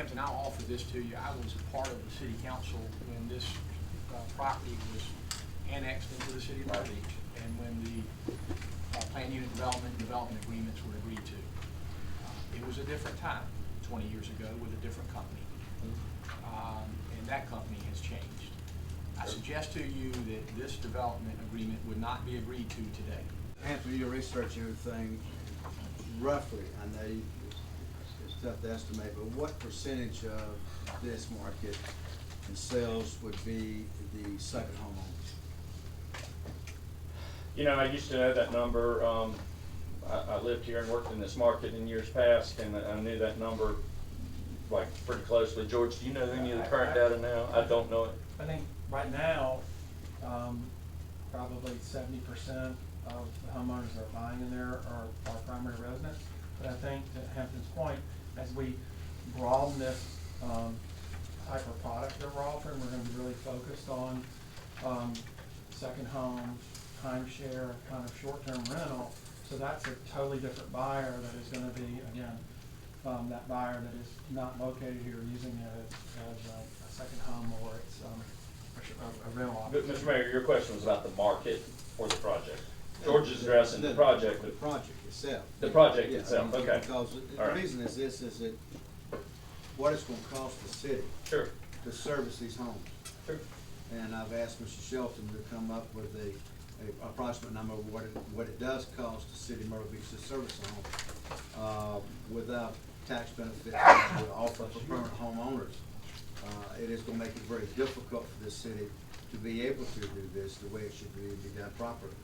Hampton, I'll offer this to you. I was a part of the city council when this property was annexed into the city of Myrtle Beach, and when the plan unit development agreements were agreed to. It was a different time 20 years ago with a different company, and that company has changed. I suggest to you that this development agreement would not be agreed to today. After your research and everything, roughly, I know it's tough to estimate, but what percentage of this market and sales would be the second homeowners? You know, I used to know that number. I lived here and worked in this market in years past, and I knew that number like pretty closely. George, do you know any of the current data now? I don't know it. I think right now, probably 70% of the homeowners that are buying in there are primary residents. But I think, to Hampton's point, as we broaden this type of product that we're offering, we're going to be really focused on second home, timeshare, kind of short-term rental. So that's a totally different buyer that is going to be, again, that buyer that is not located here using it as a second home, or it's a rental opportunity. Mr. Mayor, your question was about the market or the project. George is addressing the project. The project itself. The project Yeah, itself, I mean, okay. Because the reason is this, is that what it's going to cost the city Sure. to service these homes. Sure. And I've asked Mr. Shelton to come up with a approximate number of what it does cost the city of Myrtle Beach to service a home without tax benefits that we offer for permanent homeowners. It is going to make it very difficult for this city to be able to do this the way it should be done properly.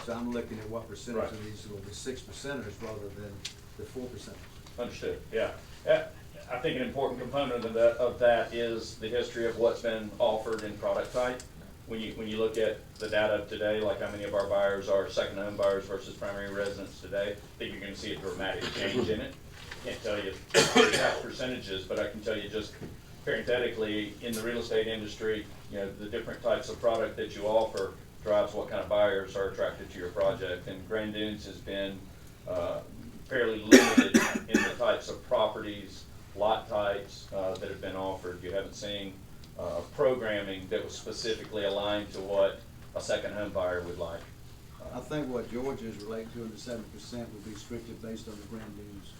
So I'm looking at what percentage Right. of these will be 6%ers rather than the 4%ers. Understood, yeah. I think an important component of that is the history of what's been offered in product type. When you look at the data of today, like how many of our buyers are second home buyers versus primary residents today, I think you're going to see a dramatic change in it. Can't tell you the exact percentages, but I can tell you just parenthetically, in the real estate industry, you know, the different types of product that you offer drives what kind of buyers are attracted to your project. And Grand Dunes has been fairly limited in the types of properties, lot types that have been offered. You haven't seen programming that was specifically aligned to what a second home buyer would like. I think what George is relating to in the 7% would be strictly based on the Grand Dunes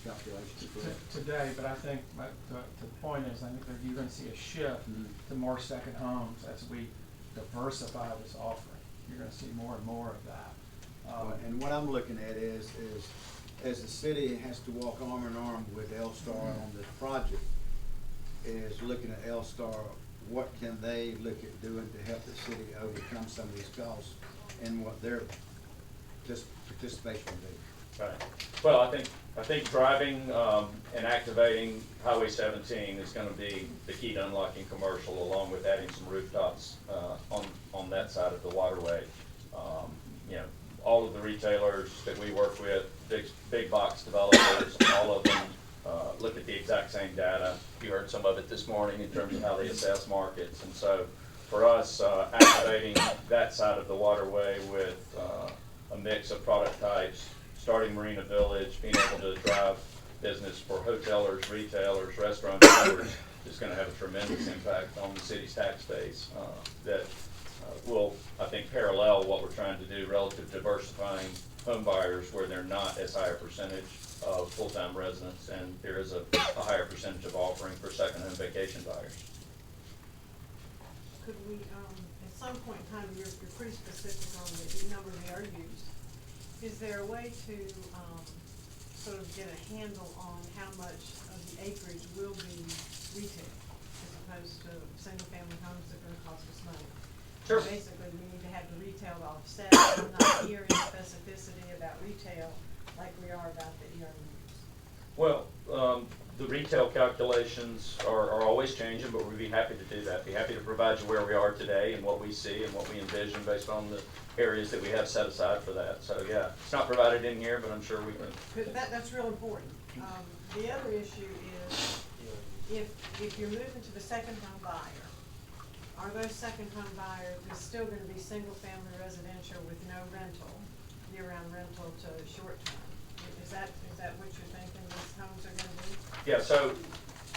calculations. Today, but I think the point is, I think that you're going to see a shift to more second homes as we diversify this offering. You're going to see more and more of that. And what I'm looking at is as the city has to walk arm in arm with L-Star on this project, is looking at L-Star, what can they look at doing to help the city overcome some of these costs and what their participation will be. Right. Well, I think driving and activating Highway 17 is going to be the key to unlocking commercial, along with adding some rooftops on that side of the waterway. You know, all of the retailers that we work with, big box developers, all of them look at the exact same data. You heard some of it this morning in terms of how they assess markets. And so for us, activating that side of the waterway with a mix of product types, starting Marina Village, being able to drive business for hotelers, retailers, restaurant owners is going to have a tremendous impact on the city's tax base that will, I think, parallel what we're trying to do relative to diversifying home buyers where they're not as high a percentage of full-time residents, and there is a higher percentage of offering for second home vacation buyers. Could we, at some point in time, you're pretty specific on the number of ARUs. Is there a way to sort of get a handle on how much of the acreage will be retail as opposed to single-family homes that are going to cost us money? Sure. So basically, we need to have the retail to offset. I'm not hearing specificity about retail like we are about the ARUs. Well, the retail calculations are always changing, but we'd be happy to do that. Be happy to provide you where we are today and what we see and what we envision based on the areas that we have set aside for that. So yeah, it's not provided in here, but I'm sure we can. That's real important. The other issue is if you're moving to the second home buyer, are those second home buyers still going to be single family residential with no rental, year-round rental to short term? Is that what you're thinking these homes are gonna be? Yeah, so,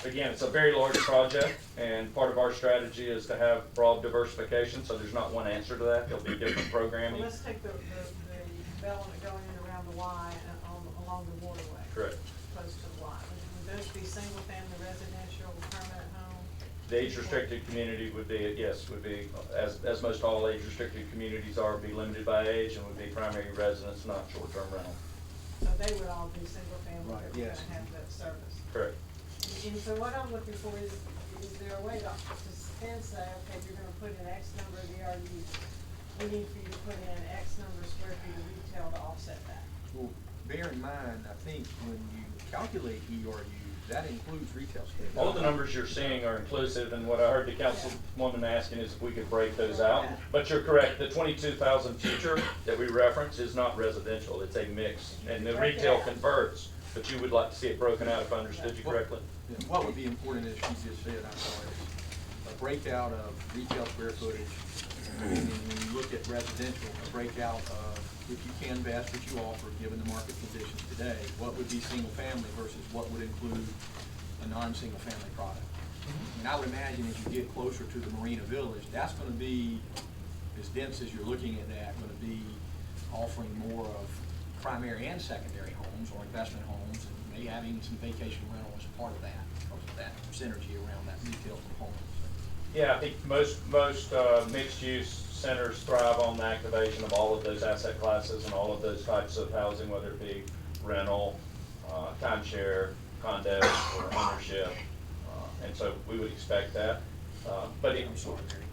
again, it's a very large project, and part of our strategy is to have broad diversification, so there's not one answer to that. There'll be different programming. Well, let's take the development going in around the Y and along the waterway. Correct. Close to the Y. Would those be single-family residential permanent home? The age-restricted community would be, yes, would be, as most all age-restricted communities are, be limited by age and would be primary residence, not short-term rental. So they would all be single-family, Right, that we're yes. gonna have that service. Correct. And so what I'm looking for is there a way to then say, okay, you're gonna put in X number of ERUs, we need for you to put in X number of square feet of retail to offset that? Well, bear in mind, I think when you calculate ERU, that includes retail space. All the numbers you're seeing are inclusive, and what I heard the councilwoman asking is if we could break those out. But you're correct, the 22,000 future that we reference is not residential, it's a mix, and the retail converts, but you would like to see it broken out if I understood you correctly? Yeah, what would be important, as she just said, I'm sorry, is a breakout of retail square footage, and then when you look at residential, a breakout of, if you can best, what you offer, given the market conditions today, what would be single family versus what would include a non-single family product. And I would imagine as you get closer to the Marina Village, that's gonna be, as dense as you're looking at that, gonna be offering more of primary and secondary homes or investment homes, and maybe having some vacation rental as part of that, because of that synergy around that retail component. Yeah, I think most mixed-use centers thrive on the activation of all of those asset classes and all of those types of housing, whether it be rental, timeshare, condos, or ownership. And so we would expect that. But it, I'm sorry, Mary.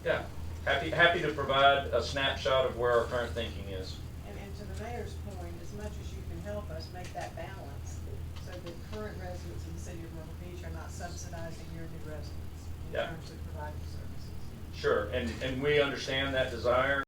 yeah, happy to provide a snapshot of where our current thinking is. And to the mayor's point, as much as you can help us make that balance, so that current residents in the city of Myrtle Beach are not subsidizing your new residents in Yeah. terms of providing services. Sure, and we understand that desire.